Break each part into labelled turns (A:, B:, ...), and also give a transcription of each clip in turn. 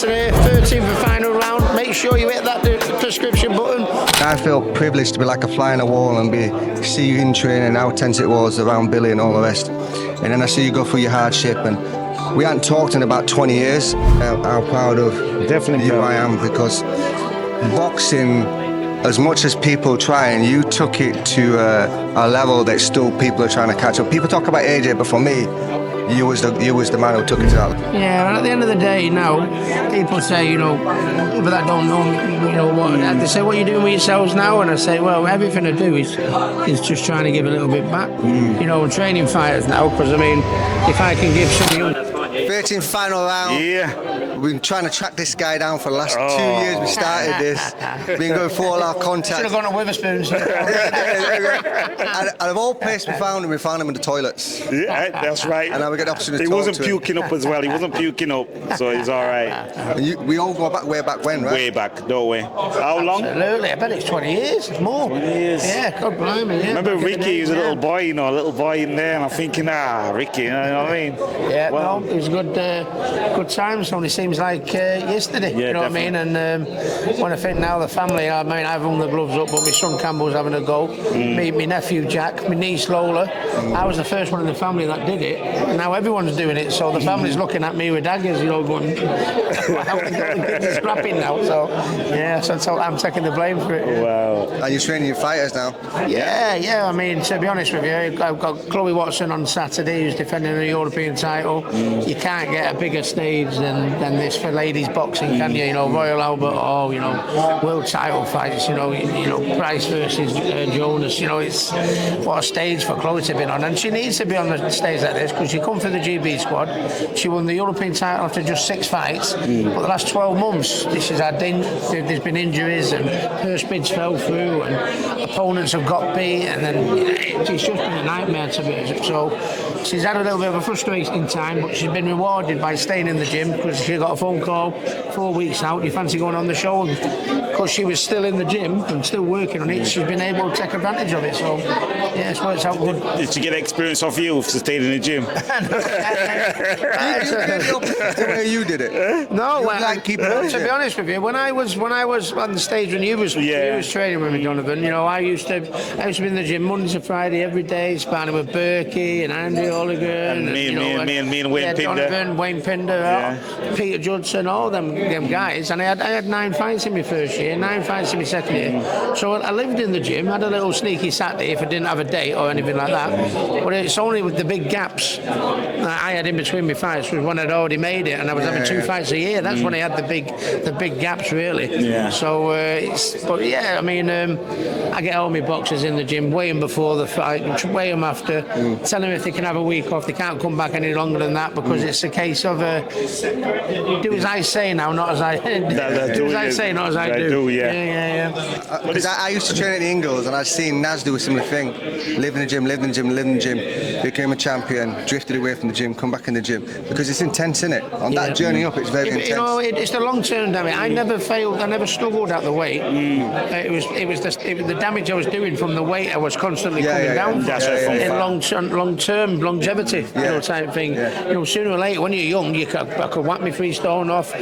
A: Saturday, 13th and final round. Make sure you hit that subscription button.
B: I feel privileged to be like a fly on a wall and see you in training, how tense it was around Billy and all the rest. And then I see you go through your hardship, and we hadn't talked in about 20 years. How proud of you I am, because boxing, as much as people try, and you took it to a level that still people are trying to catch up. People talk about AJ, but for me, you was the man who took it to that level.
A: Yeah, and at the end of the day, now people say, people that don't know me, what they say, what are you doing with yourselves now? And I say, well, everything I do is just trying to give a little bit back. Training fighters now, because if I can give some young
B: 13th final round.
C: Yeah.
B: We've been trying to track this guy down for the last 2 years. We started this. Been going through all our contacts.
A: Should have gone to Witherspoons.
B: And of all places we found him in the toilets.
C: Yeah, that's right.
B: And now we get the opportunity
C: to
B: talk
C: He wasn't
B: to him.
C: puking up as well. He wasn't puking up, so he's all right.
B: And we all go back way back when, right?
C: Way back, no way. How long?
A: Absolutely. I bet it's 20 years. It's more.
C: 20 years.
A: Yeah, God blimey. Yeah.
C: Remember Ricky? He was a little boy, a little boy in there, and I'm thinking, Ricky, you know what I mean?
A: Yeah, well, it was good times. Only seems like yesterday,
C: yeah,
A: you know
C: definitely.
A: what I mean? And when I think now the family, I've hung the gloves up, but my son Campbell's having a go. My nephew Jack, my niece Lola. I was the first one in the family that did it, and now everyone's doing it. So the family's looking at me with daggers, going, the kids are scrapping now. So yeah, so I'm taking the blame for it.
C: Wow.
B: And you're training your fighters now?
A: Yeah. To be honest with you, I've got Chloe Watson on Saturday, who's defending the European title. You can't get a bigger stage than this for ladies boxing, can you? Royal Albert Hall, world title fights, Price versus Jonas. It's what a stage for Chloe to be on, and she needs to be on the stage like this because she come for the GB squad. She won the European title after just 6 fights, but the last 12 months, there's been injuries and purse bids fell through, and opponents have got beat, and then it's just been a nightmare to be. So she's had a little bit of a frustrating time, but she's been rewarded by staying in the gym because she got a phone call 4 weeks out. Do you fancy going on the show? And because she was still in the gym and still working on it, she's been able to take advantage of it. So yeah, it's worked out good.
C: Did you get experience off you for staying in the gym?
B: The way you did it.
A: No,
B: keep
A: to be honest with you, when I was on the stage when you was training with me, Donovan, I used to be in the gym Monday to Friday every day, sparring with Berkey and Andy Oliver
C: and me and Wayne Pinder.
A: Donovan, Wayne Pinder, Peter Judson, all them guys, and I had 9 fights in my first year, 9 fights in my second year. So I lived in the gym, had a little sneaky Saturday if I didn't have a date or anything like that. But it's only with the big gaps that I had in between my fights was when I'd already made it, and I was having 2 fights a year. That's when I had the big gaps really.
C: Yeah.
A: So I get all my boxers in the gym, weigh them before the fight, weigh them after, tell them if they can have a week off, they can't come back any longer than that because it's a case of do as I say now, not as I do as I say, not as I do. Yeah.
B: Because I used to train at the Ingles, and I'd seen Naz do a similar thing. Live in the gym, became a champion, drifted away from the gym, come back in the gym. Because it's intense, isn't it? On that journey up, it's very intense.
A: It's the long-term damage. I never failed, I never struggled at the weight. It was the damage I was doing from the weight I was constantly coming down in long-term longevity, type thing. Sooner or later, when you're young, I could whack me 3 stone off,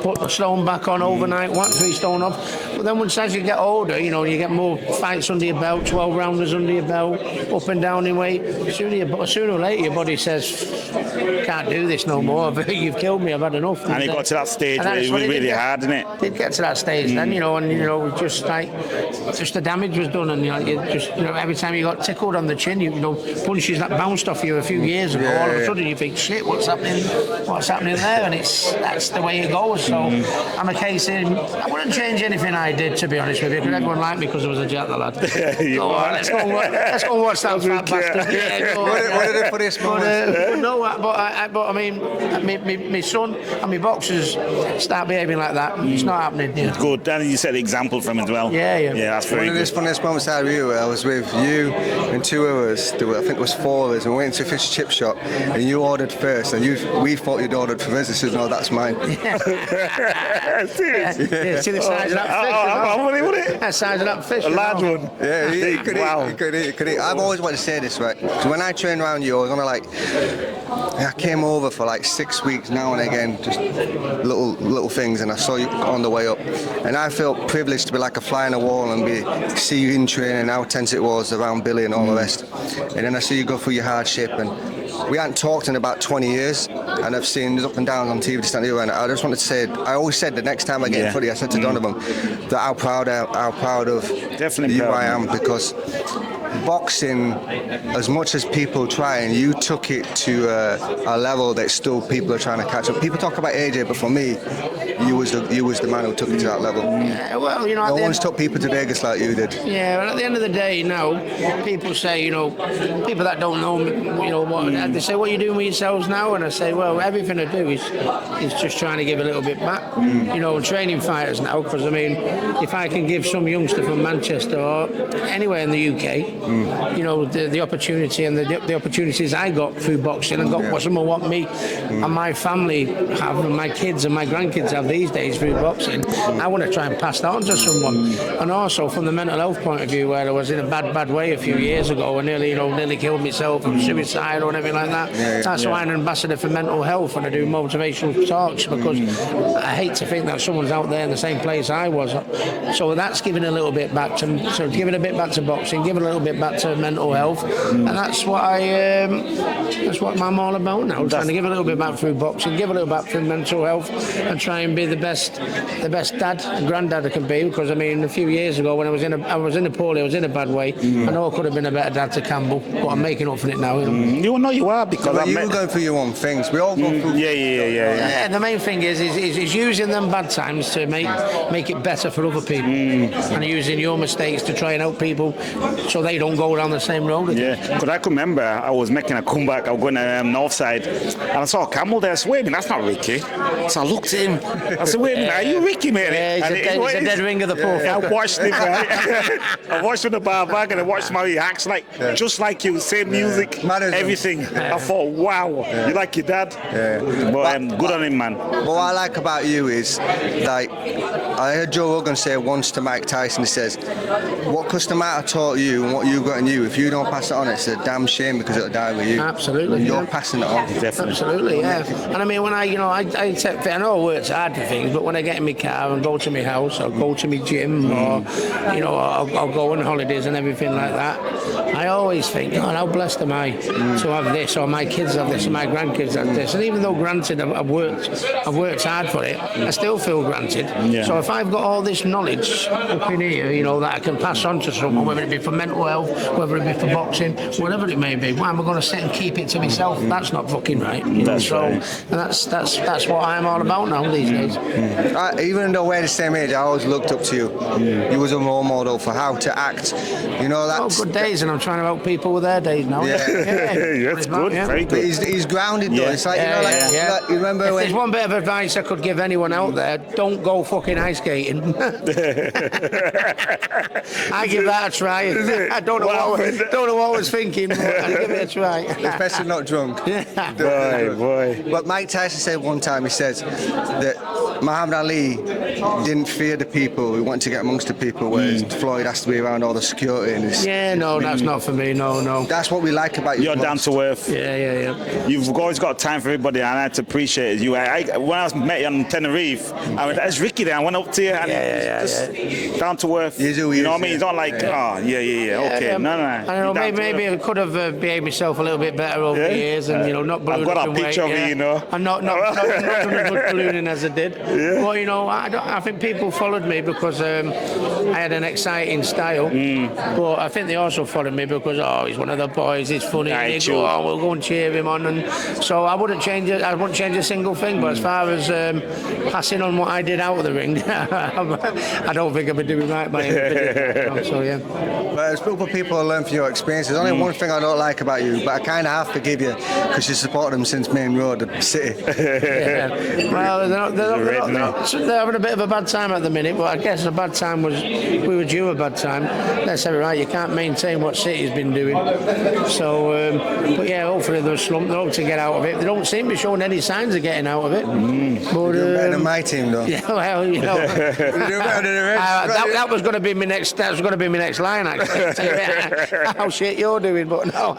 A: put the stone back on overnight, whack 3 stone off. But then once as you get older, you get more fights under your belt, 12 rounders under your belt, up and down in weight. Sooner or later, your body says, can't do this no more. You've killed me. I've had enough.
C: And it got to that stage where it was really hard, didn't it?
A: Did get to that stage then, just the damage was done, and every time you got tickled on the chin, punches that bounced off you a few years ago. All of a sudden you think, shit, what's happening there? And that's the way it goes. So I'm a case in. I wouldn't change anything I did, to be honest with you, because everyone liked me because I was a Jack the lad. Let's go and watch that fat bastard.
B: What are the funniest moments?
A: My son and my boxers start behaving like that. It's not happening.
C: Good. And you set the example for him as well.
A: Yeah,
C: that's very good.
B: One of the funniest moments I had with you, I was with you and 2 others. I think there was 4 of us, and we went to a fish and chip shop, and you ordered first, and we thought you'd ordered for us. I said, no, that's mine.
C: Serious?
A: Yeah, see the size of that fish.
C: How many was it?
A: That size of that fish.
C: A large one.
B: Yeah, he could
C: Wow.
B: eat. He could eat. I've always wanted to say this, right? So when I trained around you, I was only like, I came over for like 6 weeks now and again, just little things, and I saw you on the way up, and I felt privileged to be like a fly on the wall and see you in training, how tense it was around Billy and all the rest, and then I see you go through your hardship, and we hadn't talked in about 20 years, and I've seen this up and down on TV this and that, and I just wanted to say, I always said the next time I get in front of you, I said to Donovan that how proud of
C: Definitely
B: you
C: proud.
B: I am, because boxing, as much as people try, and you took it to a level that still people are trying to catch up. People talk about AJ, but for me, you was the man who took it to that level.
A: Yeah, well, you know,
B: No one's took people to Vegas like you did.
A: yeah, but at the end of the day, now people say, you know, people that don't know, you know, what they say, what are you doing with yourselves now? And I say, well, everything I do is just trying to give a little bit back. You know, training fighters now, because I mean, if I can give some youngster from Manchester or anywhere in the UK, you know, the opportunity and the opportunities I got through boxing and got some of what me and my family have, and my kids and my grandkids have these days through boxing, I want to try and pass that on to someone. And also from the mental health point of view, where I was in a bad way a few years ago and nearly killed myself and suicidal and everything like that. That's why I'm an ambassador for mental health, and I do motivational talks, because I hate to think that someone's out there in the same place I was. So that's giving a little bit back to, giving a bit back to boxing, giving a little bit back to mental health, and that's what I'm all about now. Trying to give a little bit back through boxing, give a little back through mental health, and try and be the best dad and granddad I can be. Because I mean, a few years ago when I was in a poorly, I was in a bad way. I know I could have been a better dad to Campbell, but I'm making up for it now.
C: You know you are, because
B: But you were going through your own things. We all go through.
A: Yeah, the main thing is using them bad times to make it better for other people, and using your mistakes to try and help people so they don't go down the same road again.
C: Yeah, because I can remember I was making a comeback. I was going to North Side, and I saw Campbell there. I said, wait a minute, that's not Ricky. So I looked at him. I said, wait a minute, are you Ricky, mate?
A: Yeah, he's a dead ring of the poor.
C: I watched him. Right? I watched him in the bar back, and I watched how he acts just like you, same music, everything. I thought, wow, you like your dad?
B: Yeah.
C: But good on him, man.
B: What I like about you is, like, I heard Joe Rogan say once to Mike Tyson, he says, what custom might have taught you and what you've got in you, if you don't pass it on, it's a damn shame, because it'll die with you.
A: Absolutely.
B: You're passing it on.
C: Definitely.
A: Absolutely, yeah. And I mean, when I know I worked hard for things, but when I get in my car and go to my house or go to my gym, or I'll go on holidays and everything like that, I always think, God, how blessed am I to have this, or my kids have this, or my grandkids have this. And even though granted I've worked hard for it, I still feel granted.
C: Yeah.
A: So if I've got all this knowledge up in here, that I can pass on to someone, whether it be for mental health, whether it be for boxing, whatever it may be, why am I going to sit and keep it to myself? That's not fucking right.
C: That's right.
A: And that's what I'm all about now these days.
B: Even though we're the same age, I always looked up to you. You was a role model for how to act. That's
A: good days, and I'm trying to help people with their days now.
B: Yeah.
C: That's good. Very
B: But
C: good.
B: he's grounded though.
C: Yeah.
B: It's like,
A: Yeah.
B: you remember
A: If
B: when...
A: there's one bit of advice I could give anyone out there, don't go fucking ice skating. I give that a try. I don't know what I was thinking, but I'd give it a try.
B: Especially not drunk.
C: Boy.
B: But Mike Tyson said one time, he says that Muhammad Ali didn't fear the people. He wanted to get amongst the people, whereas Floyd has to be around all the security. And
A: that's not for me. No.
B: That's what we like about you.
C: You're down to earth.
A: Yeah.
C: You've always got time for everybody, and I had to appreciate you. When I met you on Tenerife, I went, that's Ricky there. I went up to you, and just down to earth.
B: You do,
C: know what I mean? He's not like, okay, no.
A: I don't know, maybe I could have behaved myself a little bit better over the years, and not ballooning.
C: I've got a picture of you,
A: and not done as much ballooning as I did.
C: Yeah.
A: But I think people followed me because I had an exciting style. But I think they also followed me because he's one of the boys. He's funny. And they go, we'll go and cheer him on. And so I wouldn't change it. I wouldn't change a single thing. But as far as passing on what I did out of the ring, I don't think I've been doing right by him. So yeah.
B: But it's good for people to learn from your experiences. There's only one thing I don't like about you, but I kind of have to give you because you supported them since Main Road, the city.
A: Yeah. Well, they're having a bit of a bad time at the minute, but I guess the bad time was we were due a bad time. Let's say right, you can't maintain what City's been doing. So, but yeah, hopefully they're slumped. They hope to get out of it. They don't seem to be showing any signs of getting out of it. But,
B: You're doing better than my team, though.
A: Yeah, well, you know,
B: You're doing better than the rest.
A: that was going to be my next. That was going to be my next line. Actually, tell you how shit you're doing, but no.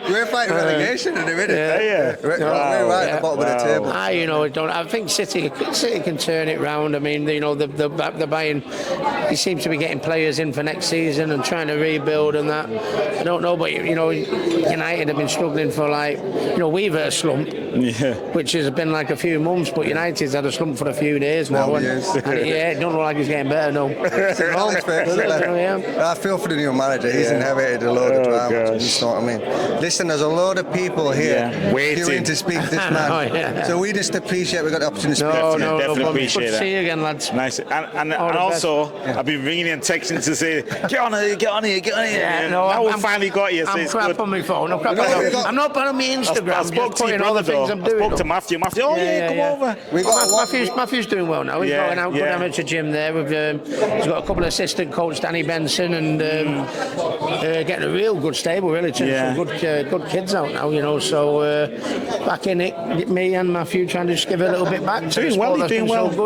B: We're fighting relegation in a minute. We're right at the bottom of the table.
A: I think City can turn it round. I mean, the buying. He seems to be getting players in for next season and trying to rebuild and that. I don't know, but United have been struggling for we've had a slump, which has been like a few months, but United's had a slump for a few days now. And it don't look like it's getting better. No.
B: I feel for the new manager. He's inherited a load of drama. You know what I mean? Listen, there's a load of people here queuing to speak to this man. So we just appreciate we got the opportunity to speak to him.
C: Definitely appreciate
A: that. See you again, lads.
C: Nice. And also, I've been ringing and texting to say, get on here.
A: Yeah,
C: now we finally got you.
A: I'm crap on my phone. I'm not on my Instagram.
C: I spoke to your brother, though. I spoke to Matthew. Matthew, come over.
A: Matthew's doing well now. He's got an good amateur gym there. He's got a couple of assistant coach, Danny Benson, and getting a real good stable, really. Some good kids out now, So backing it, me and Matthew trying to just give it a little bit back.
C: Doing well.
A: So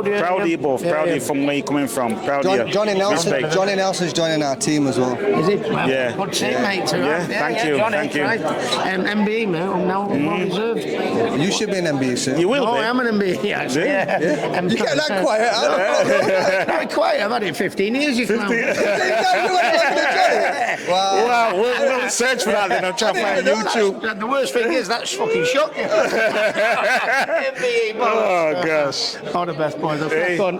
A: good,
C: proud of you both. Proud of you from where you're coming from. Proud of you.
B: Johnny Nelson's joining our team as well.
A: Is he? Well, good teammate too.
C: Thank you.
A: Johnny,
C: Thank you.
A: Right. MBE, man. I'm now well reserved.
B: You should be an MBE soon.
C: You will be.
A: I am an MBE, actually.
B: Yeah. You get that quiet.
A: Very quiet. I've had it 15 years, you clown.
B: Wow.
C: We'll search for that then. I'm trying to find YouTube.
A: The worst thing is that's fucking shocking. MBE,
C: Oh, gosh.
A: All the best, boys. That's fun.